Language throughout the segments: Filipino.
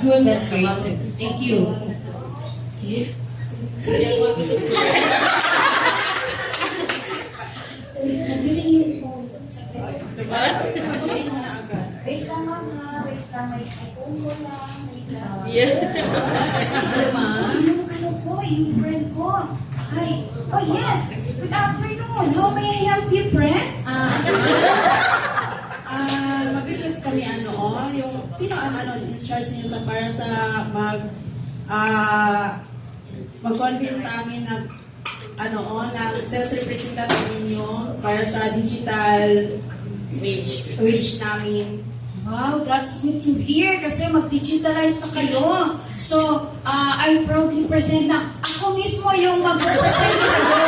Good, that's great. Thank you. Wait lang, mama. Wait lang. May iPhone ko lang. Wait lang. Ano po, yung friend ko. Hi. Oh, yes. Good afternoon. How may I help you, friend? Mag-request kami yung sino ang in charge niyo sa para sa mag-convince sa amin na na sales representative ninyo para sa digital wage namin. Wow, that's good to hear kasi mag-digitalize na kayo. So, I proudly present na ako mismo yung mag-represent sa'yo.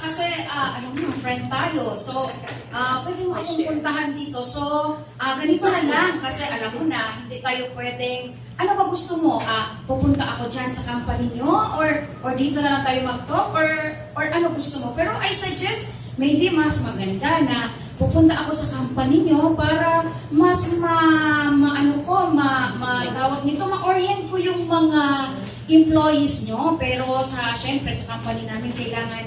Kasi, alam mo, friend tayo. So, pwede mo akong puntahan dito. So, ganito na lang kasi alam mo na, hindi tayo pwedeng, ano ba gusto mo? Pupunta ako dyan sa company nyo? Or dito na lang tayo mag-talk? Or ano gusto mo? Pero I suggest, maybe mas maganda na pupunta ako sa company nyo para mas matawag nito, ma-orient ko yung mga employees nyo. Pero syempre sa company namin kailangan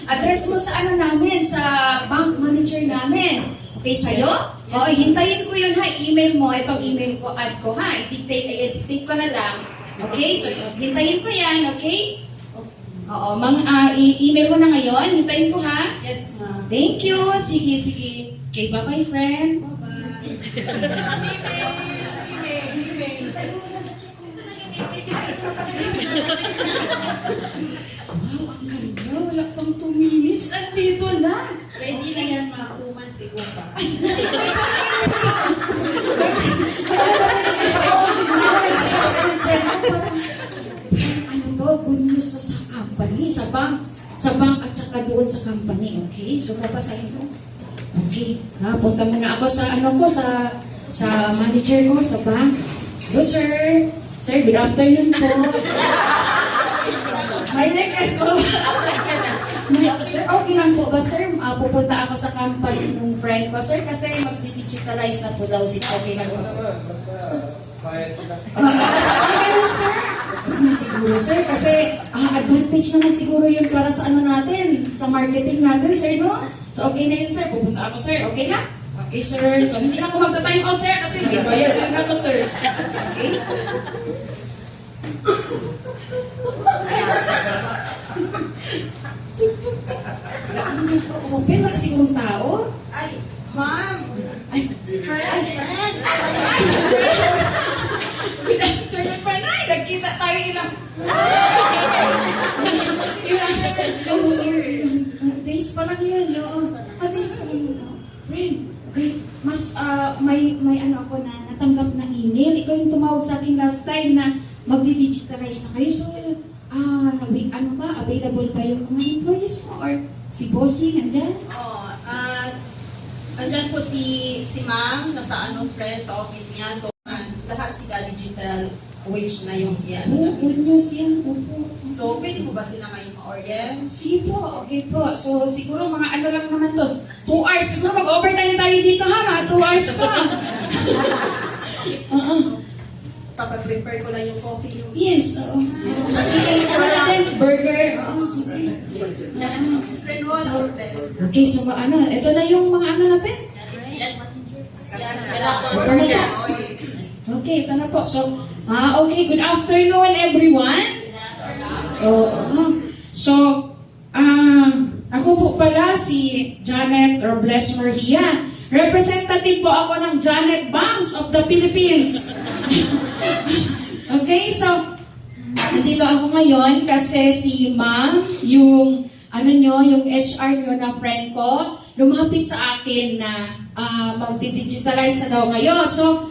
address mo sa namin, sa bank manager namin. Okay sa'yo? O, hintayin ko yun ha, email mo, itong email ko, add ko ha, i-dictate ko na lang. Okay, so hintayin ko yan, okay? Oo, i-email mo na ngayon, hintayin ko ha. Yes, ma'am. Thank you, sige. Okay, bye-bye friend. Wow, ang ganda. Wala pang 2 minutes. Andito na. Ready na yan, ma'am. 2 months ago pa. Good news na sa company, sa bank at saka doon sa company. Okay? So, papasahin ko. Okay. Punta muna ako sa manager ko, sa bank. Hello, sir. Sir, good afternoon po. My request po. Sir, okay lang po ba, sir? Pupunta ako sa company ng friend ko, sir, kasi mag-digitalize na po daw si okay lang po. Okay lang, sir. Siguro, sir, kasi advantage naman siguro yun para sa natin, sa marketing natin, sir, no? So, okay na yun, sir. Pupunta ako, sir. Okay na? Okay, sir. So, hindi na ako magta-time out, sir, kasi may bayad din ako, sir. Okay? Wala akong nag-open. Wala sigurong tao. Ay, ma'am. Ay, friend. Good afternoon, friend. Ay, nagkita tayo ilang days pa lang yun, no? Days pa lang yun, no? Friend, okay, mas may ako na natanggap na email. Ikaw yung tumawag sa akin last time na magdi-digitalize na kayo. So, available ba yung mga employees mo? Or si bossing, andyan? Andyan po si ma'am, nasa friend sa office niya. So, lahat sila digital wage na yung Good news yan. Opo. So, pwede mo ba sila ngayon ma-orient? Sige po, okay po. So, siguro mga lang naman to. 2 hours. Siguro mag-overtime tayo dito ha, mga 2 hours pa. Papaprepare ko lang yung coffee yung... Yes, oo. Natin, burger. Sige. Okay, so ito na yung mga natin. Okay, ito na po. So, okay, good afternoon everyone. So, ako po pala si Janet Robles Murgia. Representative po ako ng Janet Banks of the Philippines. Okay, so, nandito ako ngayon kasi si ma'am, yung HR nyo na friend ko, lumapit sa akin na magdi-digitalize na daw ngayon. So,